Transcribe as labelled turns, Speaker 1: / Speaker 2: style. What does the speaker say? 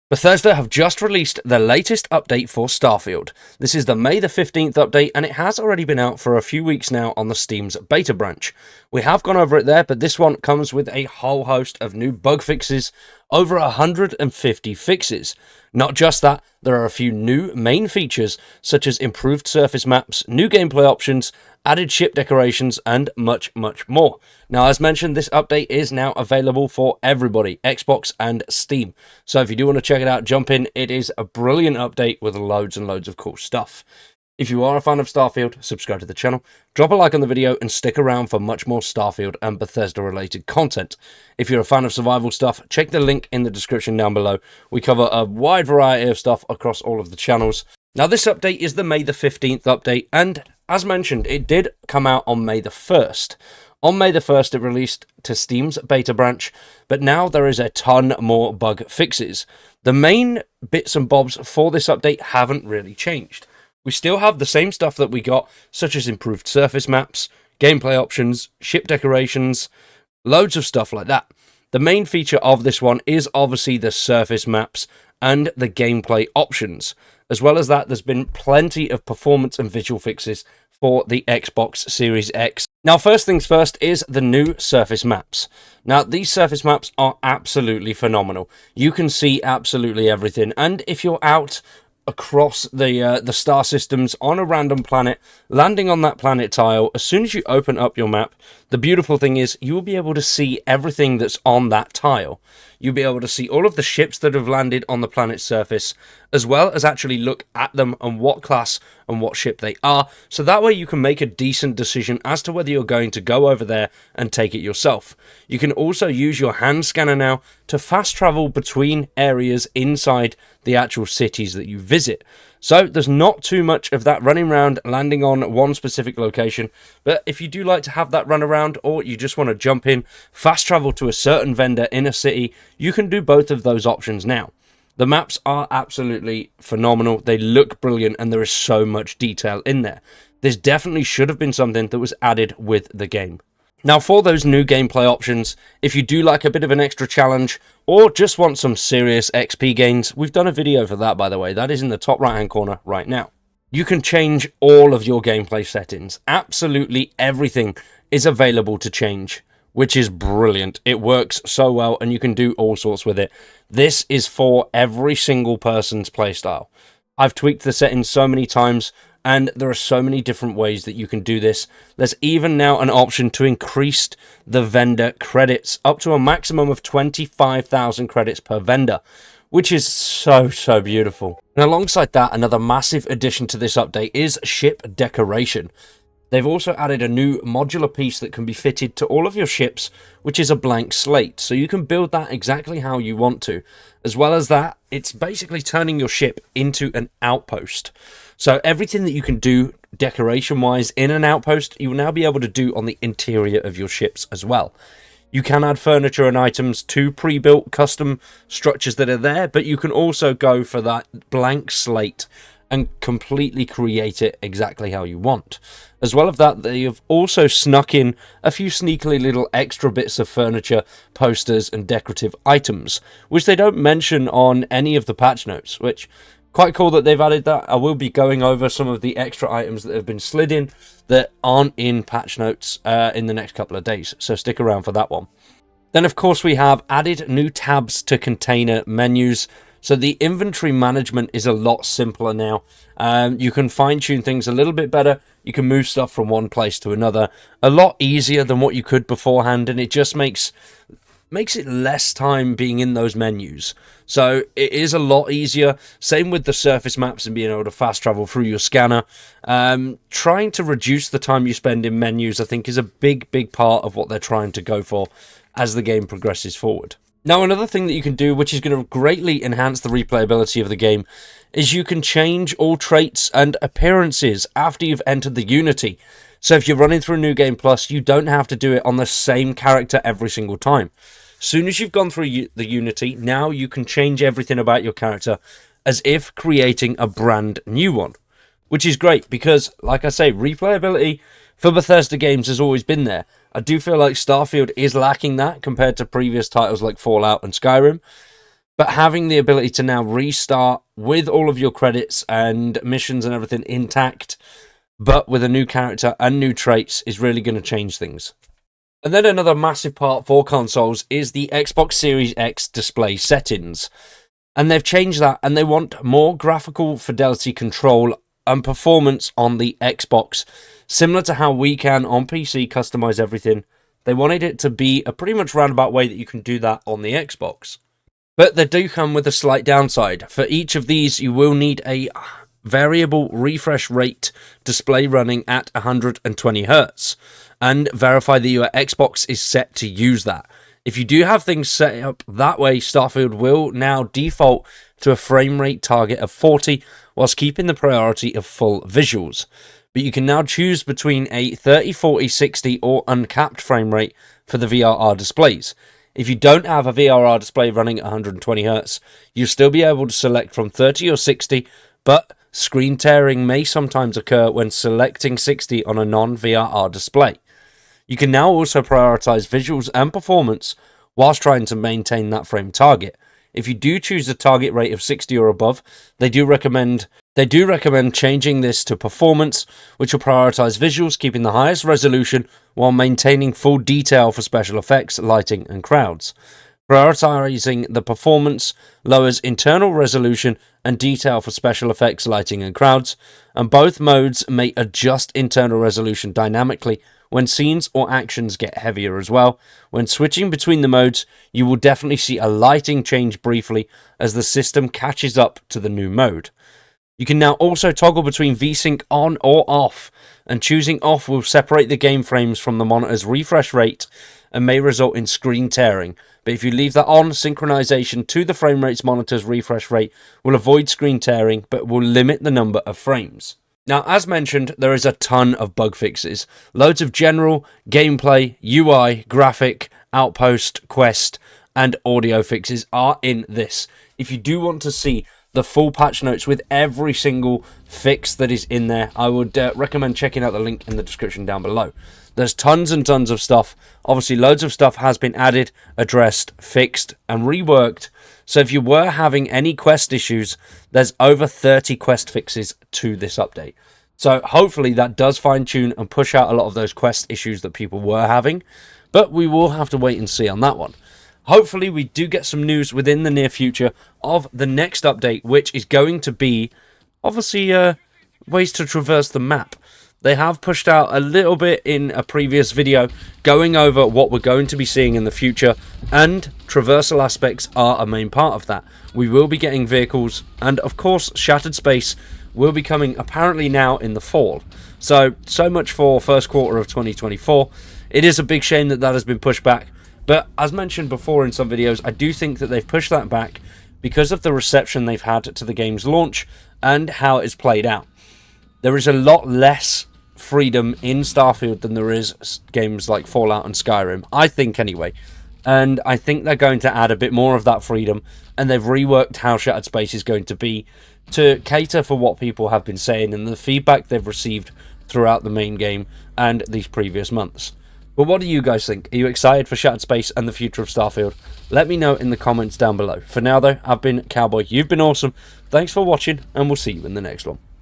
Speaker 1: Bethesda have just released their latest update for Starfield. This is the May the 15th update, and it has already been out for a few weeks now on the Steam's beta branch. We have gone over it there, but this one comes with a whole host of new bug fixes, over 150 fixes. Not just that, there are a few new main features, such as improved surface maps, new gameplay options, added ship decorations, and much more. Now, as mentioned, this update is now available for everybody, Xbox and Steam. So if you do want to check it out, jump in. It is a brilliant update with loads and loads of cool stuff. If you are a fan of Starfield, subscribe to the channel, drop a like on the video, and stick around for much more Starfield and Bethesda-related content. If you're a fan of survival stuff, check the link in the description down below. We cover a wide variety of stuff across all of the channels. Now, this update is the May the 15th update, and as mentioned, it did come out on May the 1st. On May the 1st, it released to Steam's beta branch, but now there is a ton more bug fixes. The main bits and bobs for this update haven't really changed. We still have the same stuff that we got, such as improved surface maps, gameplay options, ship decorations, loads of stuff like that. The main feature of this one is obviously the surface maps and the gameplay options. As well as that, there's been plenty of performance and visual fixes for the Xbox Series X. Now, first things first is the new surface maps. Now, these surface maps are absolutely phenomenal. You can see absolutely everything, and if you're out across the star systems on a random planet, landing on that planet tile, as soon as you open up your map, the beautiful thing is you will be able to see everything that's on that tile. You'll be able to see all of the ships that have landed on the planet's surface, as well as actually look at them and what class and what ship they are, so that way you can make a decent decision as to whether you're going to go over there and take it yourself. You can also use your hand scanner now to fast travel between areas inside the actual cities that you visit. So there's not too much of that running around, landing on one specific location, but if you do like to have that run around, or you just want to jump in, fast travel to a certain vendor in a city, you can do both of those options now. The maps are absolutely phenomenal, they look brilliant, and there is so much detail in there. This definitely should have been something that was added with the game. Now, for those new gameplay options, if you do like a bit of an extra challenge, or just want some serious XP gains, we've done a video for that, by the way. That is in the top right hand corner right now. You can change all of your gameplay settings. Absolutely everything is available to change, which is brilliant. It works so well, and you can do all sorts with it. This is for every single person's playstyle. I've tweaked the settings so many times, and there are so many different ways that you can do this. There's even now an option to increase the vendor credits up to a maximum of 25,000 credits per vendor, which is so beautiful. And alongside that, another massive addition to this update is ship decoration. They've also added a new modular piece that can be fitted to all of your ships, which is a blank slate, so you can build that exactly how you want to. As well as that, it's basically turning your ship into an outpost. So everything that you can do decoration-wise in an outpost, you will now be able to do on the interior of your ships as well. You can add furniture and items to pre-built custom structures that are there, but you can also go for that blank slate and completely create it exactly how you want. As well as that, they have also snuck in a few sneakily little extra bits of furniture, posters, and decorative items, which they don't mention on any of the patch notes, which quite cool that they've added that. I will be going over some of the extra items that have been slid in that aren't in patch notes in the next couple of days, so stick around for that one. Then, of course, we have added new tabs to container menus. So the inventory management is a lot simpler now. You can fine-tune things a little bit better. You can move stuff from one place to another a lot easier than what you could beforehand, and it just makes it less time being in those menus. So it is a lot easier. Same with the surface maps and being able to fast travel through your scanner. Trying to reduce the time you spend in menus, I think, is a big part of what they're trying to go for as the game progresses forward. Now, another thing that you can do, which is going to greatly enhance the replayability of the game, is you can change all traits and appearances after you've entered the Unity. So if you're running through New Game Plus, you don't have to do it on the same character every single time. Soon as you've gone through the Unity, now you can change everything about your character as if creating a brand new one, which is great because, like I say, replayability for Bethesda games has always been there. I do feel like Starfield is lacking that compared to previous titles like Fallout and Skyrim. But having the ability to now restart with all of your credits and missions and everything intact, but with a new character and new traits, is really going to change things. And then another massive part for consoles is the Xbox Series X display settings. And they've changed that, and they want more graphical fidelity control and performance on the Xbox. Similar to how we can on PC customize everything, they wanted it to be a pretty much roundabout way that you can do that on the Xbox. But they do come with a slight downside. For each of these, you will need a variable refresh rate display running at 120 Hz, and verify that your Xbox is set to use that. If you do have things set up that way, Starfield will now default to a frame rate target of 40, whilst keeping the priority of full visuals. But you can now choose between a 30, 40, 60 or uncapped frame rate for the VRR displays. If you don't have a VRR display running at 120 Hz, you'll still be able to select from 30 or 60, but screen tearing may sometimes occur when selecting 60 on a non-VRR display. You can now also prioritize visuals and performance whilst trying to maintain that frame target. If you do choose a target rate of 60 or above, they do recommend changing this to performance, which will prioritize visuals, keeping the highest resolution while maintaining full detail for special effects, lighting, and crowds. Prioritizing the performance lowers internal resolution and detail for special effects, lighting, and crowds, and both modes may adjust internal resolution dynamically when scenes or actions get heavier as well. When switching between the modes, you will definitely see a lighting change briefly as the system catches up to the new mode. You can now also toggle between VSync on or off, and choosing off will separate the game frames from the monitor's refresh rate and may result in screen tearing. But if you leave that on, synchronization to the frame rate's monitor's refresh rate will avoid screen tearing, but will limit the number of frames. Now, as mentioned, there is a ton of bug fixes. Loads of general, gameplay, UI, graphic, outpost, quest, and audio fixes are in this. If you do want to see the full patch notes with every single fix that is in there, I would recommend checking out the link in the description down below. There's tons and tons of stuff. Obviously, loads of stuff has been added, addressed, fixed, and reworked. So if you were having any quest issues, there's over 30 quest fixes to this update. So hopefully that does fine-tune and push out a lot of those quest issues that people were having. But we will have to wait and see on that one. Hopefully we do get some news within the near future of the next update, which is going to be, obviously, ways to traverse the map. They have pushed out a little bit in a previous video going over what we're going to be seeing in the future, and traversal aspects are a main part of that. We will be getting vehicles, and of course Shattered Space will be coming apparently now in the fall. So much for first quarter of 2024. It is a big shame that that has been pushed back, but as mentioned before in some videos, I do think that they've pushed that back because of the reception they've had to the game's launch and how it's played out. There is a lot less freedom in Starfield than there is games like Fallout and Skyrim, I think anyway. And I think they're going to add a bit more of that freedom, and they've reworked how Shattered Space is going to be to cater for what people have been saying and the feedback they've received throughout the main game and these previous months. But what do you guys think? Are you excited for Shattered Space and the future of Starfield? Let me know in the comments down below. For now though, I've been Cowboy, you've been awesome, thanks for watching, and we'll see you in the next one.